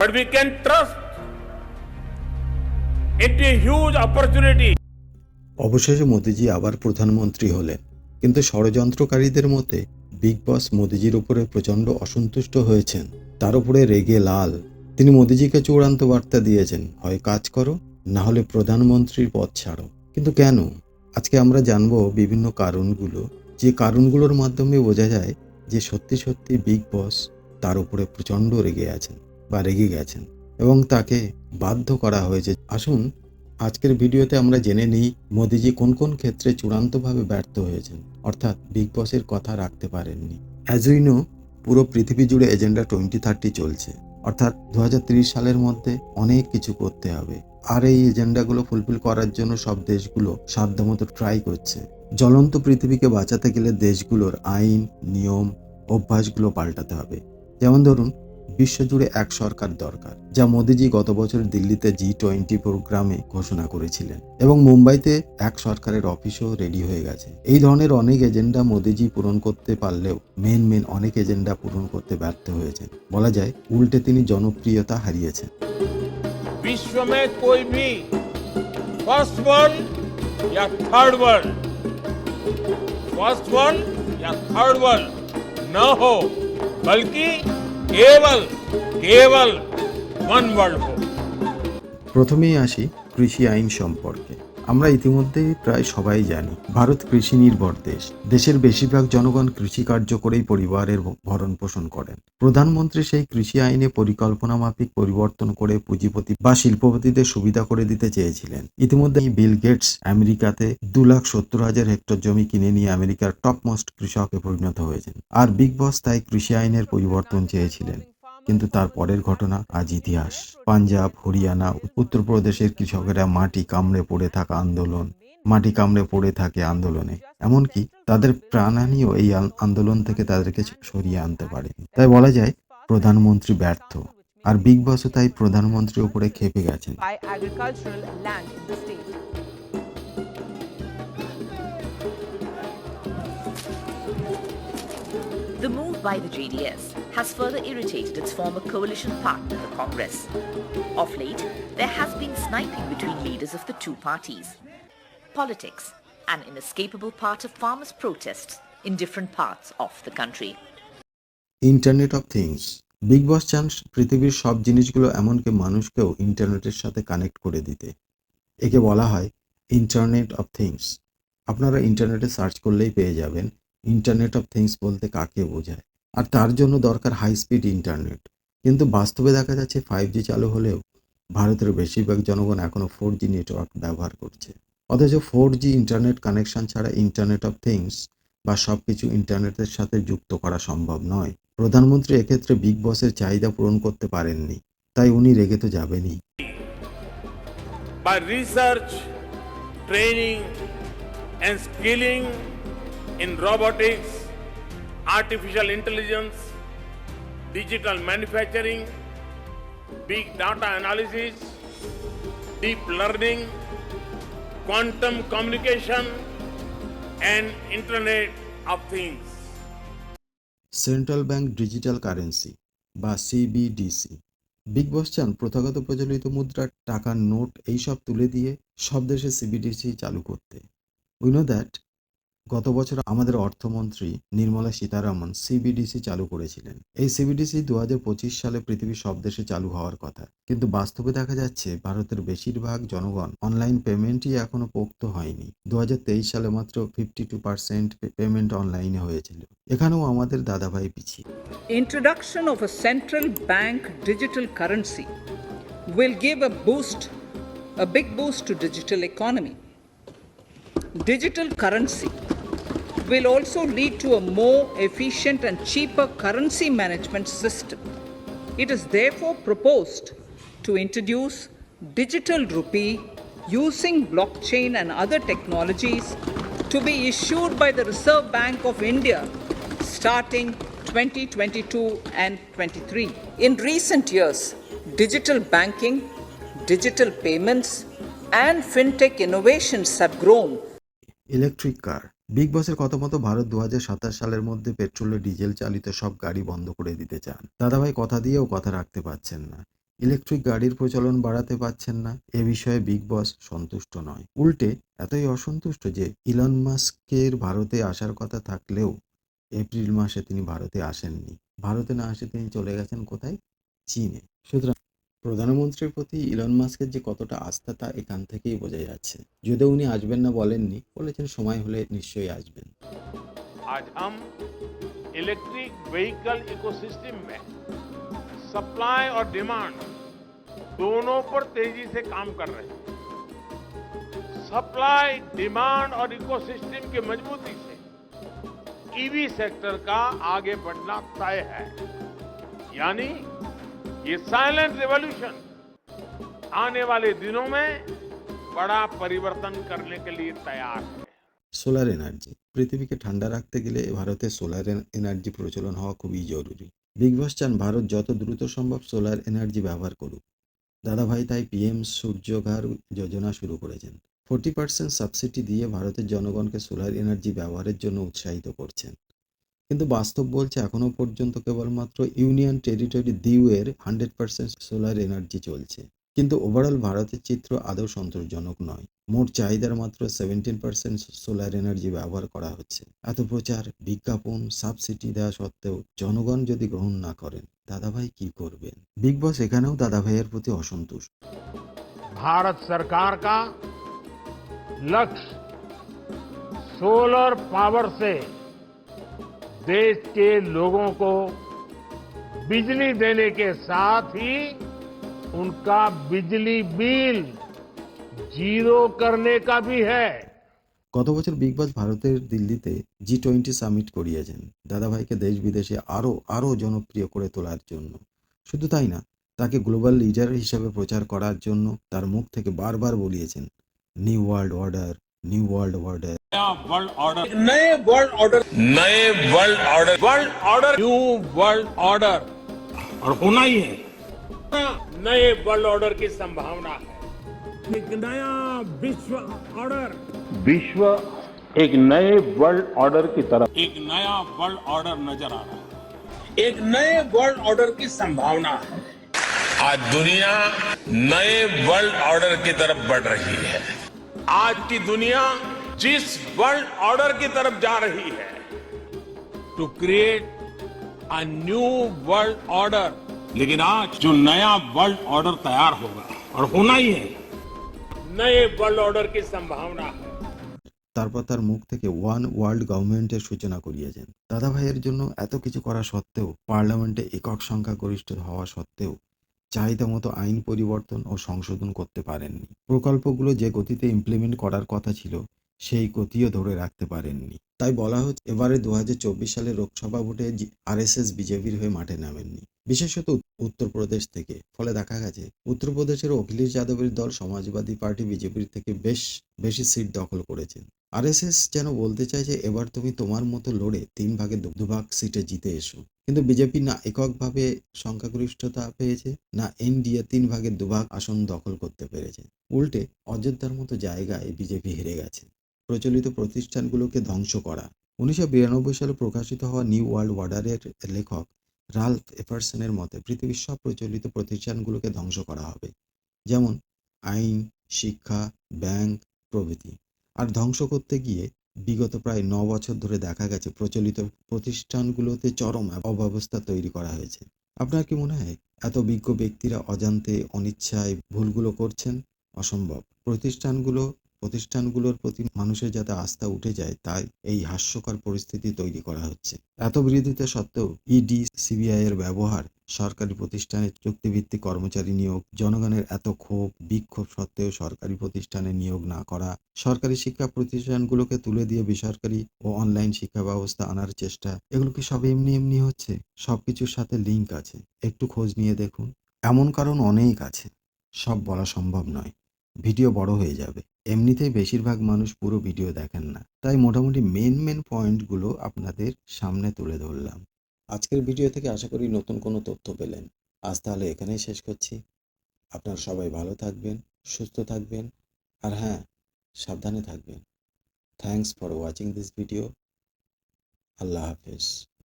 But we can trust into a huge opportunity. অবশেষে মোদিজি আবার প্রধানমন্ত্রী হলেন, কিন্তু ষড়যন্ত্রকারীদের মতে বিগ বস মোদিজির উপরে প্রচণ্ড অসন্তুষ্ট হয়েছেন, তার উপরে রেগে লাল। তিনি মোদিজিকে চূড়ান্ত বার্তা দিয়েছেন, হয় কাজ করো, না হলে প্রধানমন্ত্রীর পদ ছাড়ো। কিন্তু কেন? আজকে আমরা জানবো বিভিন্ন কারণগুলো, যে কারণগুলোর মাধ্যমে বোঝা যায় যে সত্যি সত্যি বিগ বস তার উপরে প্রচণ্ড রেগে আছেন বা রেগে গেছেন এবং তাকে বাধ্য করা হয়েছে। আসুন আজকের ভিডিওতে আমরা জেনে নিই মোদিজি কোন কোন ক্ষেত্রে চূড়ান্তভাবে ব্যর্থ হয়েছেন, অর্থাৎ বিগ বসের কথা রাখতে পারেননি। অ্যাজ উই নো, পুরো পৃথিবী জুড়ে এজেন্ডা 2030 চলছে, অর্থাৎ 2030 সালের মধ্যে অনেক কিছু করতে হবে। আর এই এজেন্ডাগুলো ফুলফিল করার জন্য সব দেশগুলো সাধ্যমতো ট্রাই করছে। জ্বলন্ত পৃথিবীকে বাঁচাতে গেলে দেশগুলোর আইন, নিয়ম, অভ্যাসগুলো পাল্টাতে হবে। যেমন ধরুন, বিশ্বজুড়ে এক সরকার দরকার, যা মোদিজি গত বছর দিল্লিতে G20 প্রোগ্রামে ঘোষণা করেছিলেন, এবং মুম্বাইতে এক সরকারের অফিসও রেডি হয়ে গেছে। এই ধরনের অনেক এজেন্ডা মোদিজি পূরণ করতে পারলেও মেন অনেক এজেন্ডা পূরণ করতে ব্যর্থ হয়েছেন। বলা যায় উল্টে তিনি জনপ্রিয়তা হারিয়েছেন। विश्व में कोई भी फर्स्ट वर्ल्ड या थर्ड वर्ल्ड या थर्ड वर्ल्ड न हो, बल्कि केवल वन वर्ल्ड हो। প্রথমেই আসি কৃষি আইন সম্পর্কে। আমরা ইতিমধ্যেই প্রায় সবাই জানি ভারত কৃষি নির্ভর দেশ। দেশের বেশিরভাগ জনগণ কৃষিকার্য করেই পরিবারের ভরণ পোষণ করেন। প্রধানমন্ত্রী সেই কৃষি আইনে পরিকল্পনা মাফিক পরিবর্তন করে পুঁজিপতি বা শিল্পপতিদের সুবিধা করে দিতে চেয়েছিলেন। ইতিমধ্যে বিল গেটস আমেরিকাতে 2,70,000 হেক্টর জমি কিনে নিয়ে আমেরিকার টপ মোস্ট কৃষকে পরিণত হয়েছেন। আর বিগ বস তাই কৃষি আইনের পরিবর্তন চেয়েছিলেন, কিন্তু তার পরের ঘটনা আজ ইতিহাস। পাঞ্জাব, হরিয়ানা, উত্তরপ্রদেশের কৃষকেরা মাটি কামড়ে পড়ে থাকে আন্দোলনে, এমনকি তাদের প্রাণহানিও এই আন্দোলন থেকে তাদেরকে সরিয়ে আনতে পারেনি। তাই বলা যায় প্রধানমন্ত্রী ব্যর্থ, আর বিগ বসও তাই প্রধানমন্ত্রীর উপরে ক্ষেপে গেছেন। The move by the JDS has further irritated its former coalition partner, the Congress. Of late, there has been sniping between leaders of the two parties. Politics, an inescapable part of farmers' protests in different parts of the country. Internet of things. Big boss চান পৃথিবীর সব জিনিসগুলো, এমনকি মানুষকেও ইন্টারনেটের সাথে connect করে দিতে। একে বলা হয় ইন্টারনেট অফ থিংস। আপনারা ইন্টারনেটে সার্চ করলেই পেয়ে যাবেন ইন্টারনেট অফ থিংস বলতে কাকে বোঝায়। আর তার জন্য দরকার হাই স্পিড ইন্টারনেট। কিন্তু বাস্তবে দেখা যাচ্ছে 5G চালু হলেও ভারতের বেশিরভাগ জনগণ এখনও 4G নেটওয়ার্ক ব্যবহার করছে। অথচ 4G ইন্টারনেট কানেকশন ছাড়া ইন্টারনেট অফ থিংস বা সব কিছু ইন্টারনেটের সাথে যুক্ত করা সম্ভব নয়। প্রধানমন্ত্রী এক্ষেত্রে বিগ বসের চাহিদা পূরণ করতে পারেননি, তাই উনি রেগে তো যাবেনই। By research, training and skilling in robotics, artificial intelligence, digital manufacturing, big data analysis, deep learning, quantum communication and Internet of Things. Central bank digital currency বা CBDC। বিগ বস চান প্রথাগত প্রচলিত মুদ্রা, টাকার নোট এইসব তুলে দিয়ে সব দেশে CBDC চালু করতে। উই নো দ্যাট গত বছর আমাদের অর্থমন্ত্রী নির্মলা সীতারামন CBDC চালু করেছিলেন। এই CBDC 2025 সালে পৃথিবীর সব দেশে চালু হওয়ার কথা, কিন্তু বাস্তবে দেখা যাচ্ছে ভারতের বেশিরভাগ জনগণ অনলাইন পেমেন্টই এখনো পোক্ত হয়নি। 2023 সালে মাত্র 52% পেমেন্ট অনলাইনে হয়েছিল। এখানেও আমাদের দাদাভাই পিছিয়ে। Introduction of a central bank digital currency will give a big boost to digital economy. Digital currency will also lead to a more efficient and cheaper currency management system. It is therefore proposed to introduce digital rupee using blockchain and other technologies to be issued by the Reserve Bank of India starting 2022 and 23. In recent years, digital banking, digital payments, and fintech innovations have grown. Electric car. Big বসের কথা মতো ভারত 2027 সালের মধ্যে petrol ও diesel চালিত সব গাড়ি বন্ধ করে দিতে চান। দাদাভাই কথা দিয়েও কথা রাখতে পারছেন না। ইলেকট্রিক গাড়ির প্রচলন বাড়াতে পারছেন না, এ বিষয়ে বিগ বস সন্তুষ্ট নয়। উল্টে এতই অসন্তুষ্ট যে ইলন মাস্কের ভারতে আসার কথা থাকলেও এপ্রিল মাসে তিনি ভারতে আসেননি। ভারতে না আসে তিনি চলে গেছেন কোথায়? চীনে। সুতরাং প্রধানমন্ত্রীর প্রতি ইলন মাস্কের যে কতটা আস্থা তা এখান থেকেই বোঝা যাচ্ছে। যদিও উনি আসবেন না বলেননি, বলেছেন সময় হলে নিশ্চয়ই আসবেন। आज हम इलेक्ट्रिक व्हीकल इकोसिस्टम में सप्लाई और डिमांड दोनों पर तेजी से काम कर रहे हैं। सप्लाई, डिमांड और इकोसिस्टम की मजबूती से ईवी सेक्टर का आगे बढ़ना तय है। यानी ये साइलेंट रिवॉल्यूशन आने वाले दिनों में बड़ा परिवर्तन करने के लिए तैयार है। সোলার এনার্জি পৃথিবীকে ঠান্ডা রাখতে গেলে ভারতে সোলার এনার্জি প্রচলন হওয়া খুবই জরুরি। বিগ বস চান ভারত যত দ্রুত সম্ভব সোলার এনার্জি ব্যবহার করুক। দাদাভাই তাই পিএম সূর্যঘর যোজনা শুরু করেছেন। 40% সাবসিডি দিয়ে ভারতের জনগণকে সোলার এনার্জি ব্যবহারের জন্য উৎসাহিত করছেন। কিন্তু বাস্তব বলছে এখনো পর্যন্ত কেবলমাত্র ইউনিয়ন টেরিটরি দিউয়ের 100% সোলার এনার্জি চলছে। কিন্তু ওভারঅল ভারতের চিত্র আদৌ সন্তোষজনক নয়। মোট চাহিদার মাত্র 17% সোলার এনার্জি ব্যবহার করা হচ্ছে। এত প্রচার, বিজ্ঞাপন, সাবসিডি দেওয়া সত্ত্বেও জনগণ যদি গ্রহণ না করেন, দাদাভাই কি করবেন? বিগ বস এখানেও দাদাভাইয়ের প্রতি অসন্তুষ্ট। भारत सरकार का लक्ष्य सोलर पावर से देश के लोगों को बिजली देने के साथ ही उनका बिजली बिल जीरो करने का भी है। গত বছর বিগ বস ভারতের দিল্লিতে G20 সামিট করিয়েছেন দাদাভাইকে দেশ বিদেশে আরো জনপ্রিয় করে তোলার জন্য। শুধু তাই না, তাকে গ্লোবাল লিডার হিসেবে প্রচার করার জন্য তার মুখ থেকে বারবার বলিয়েছেন new world order, new world order. नए world order new world order और होना ही है। नए वर्ल्ड ऑर्डर की संभावना है। एक नया विश्व ऑर्डर, विश्व एक नए वर्ल्ड ऑर्डर की तरफ, एक नया वर्ल्ड ऑर्डर नजर आ रहा है। एक नए वर्ल्ड ऑर्डर की संभावना है। आज दुनिया नए वर्ल्ड ऑर्डर की तरफ बढ़ रही है। आज की दुनिया जिस वर्ल्ड ऑर्डर की तरफ जा रही है, to create a new world order, लेकिन आज जो नया वर्ल्ड ऑर्डर तैयार होगा और होना ही है, नए वर्ल्ड ऑर्डर की संभावना है। তারপর তার মুখ থেকে ওয়ান ওয়ার্ল্ড গভর্নমেন্টের সূচনা করিয়েছেন। দাদাভাইয়ের জন্য এত কিছু করা সত্ত্বেও, পার্লামেন্টে একক সংখ্যাগরিষ্ঠ হওয়া সত্ত্বেও চাহিদা মতো আইন পরিবর্তন ও সংশোধন করতে পারেননি। প্রকল্পগুলো যে গতিতে ইমপ্লিমেন্ট করার কথা ছিল সেই গতিও ধরে রাখতে পারেননি। তাই বলা হচ্ছে এবারে 2024 সালে লোকসভা ভোটে আরএসএস বিজেপির হয়ে মাঠে নামেননি, বিশেষত উত্তরপ্রদেশ থেকে। ফলে দেখা গেছে উত্তরপ্রদেশের অখিলেশ যাদবের দল সমাজবাদী পার্টি বিজেপির থেকে বেশি সিট দখল করেছেন। আরএসএস যেন বলতে চাইছে এবার তুমি তোমার মতো লড়ে 3 ভাগে 2 ভাগ সিটে জিতে এসো। কিন্তু বিজেপি না এককভাবে সংখ্যাগরিষ্ঠতা পেয়েছে, না এনডিএ 3 ভাগে 2 ভাগ আসন দখল করতে পেরেছে। উল্টে অযোধ্যার মতো জায়গায় বিজেপি হেরে গেছে। প্রচলিত প্রতিষ্ঠানগুলোকে ধ্বংস করা। 1992 সালে প্রকাশিত হওয়া নিউ ওয়ার্ল্ড অর্ডারের লেখক রালফ এফারসনের মতে পৃথিবীর সব প্রচলিত প্রতিষ্ঠানগুলোকে ধ্বংস করা হবে, যেমন আইন, শিক্ষা, ব্যাংক প্রভৃতি। আর ধ্বংস করতে গিয়ে বিগত প্রায় 9 বছর ধরে দেখা গেছে প্রচলিত প্রতিষ্ঠানগুলোতে চরম অব্যবস্থা তৈরি করা হয়েছে। আপনার কি মনে হয় এত বিজ্ঞ ব্যক্তিরা অজান্তে অনিচ্ছায় ভুলগুলো করছেন? অসম্ভব। প্রতিষ্ঠানগুলোর প্রতি মানুষের যাতে আস্থা উঠে যায়, তাই এই হাস্যকর পরিস্থিতি তৈরি করা হচ্ছে। এত বিরোধিতা সত্ত্বেও ইডি, সিবিআই এর ব্যবহার, সরকারি প্রতিষ্ঠানে চুক্তিভিত্তিক কর্মচারী নিয়োগ, জনগণের এত ক্ষোভ বিক্ষোভ সত্ত্বেও সরকারি প্রতিষ্ঠানে নিয়োগ না করা, সরকারি শিক্ষা প্রতিষ্ঠানগুলোকে তুলে দিয়ে বেসরকারি ও অনলাইন শিক্ষা ব্যবস্থা আনার চেষ্টা, এগুলো কি সব এমনি হচ্ছে? সবকিছুর সাথে লিঙ্ক আছে, একটু খোঁজ নিয়ে দেখুন। এমন কারণ অনেক আছে, সব বলা সম্ভব নয়, ভিডিও বড় হয়ে যাবে। এমনিতেই বেশিরভাগ মানুষ পুরো ভিডিও দেখেন না, তাই মোটামুটি মেন পয়েন্টগুলো আপনাদের সামনে তুলে ধরলাম। আজকের ভিডিও থেকে আশা করি নতুন কোনো তথ্য পেলেন। আজ তাহলে এখানেই শেষ করছি। আপনারা সবাই ভালো থাকবেন, সুস্থ থাকবেন, আর হ্যাঁ, সাবধানে থাকবেন। Thanks for watching this video. আল্লাহ হাফেজ।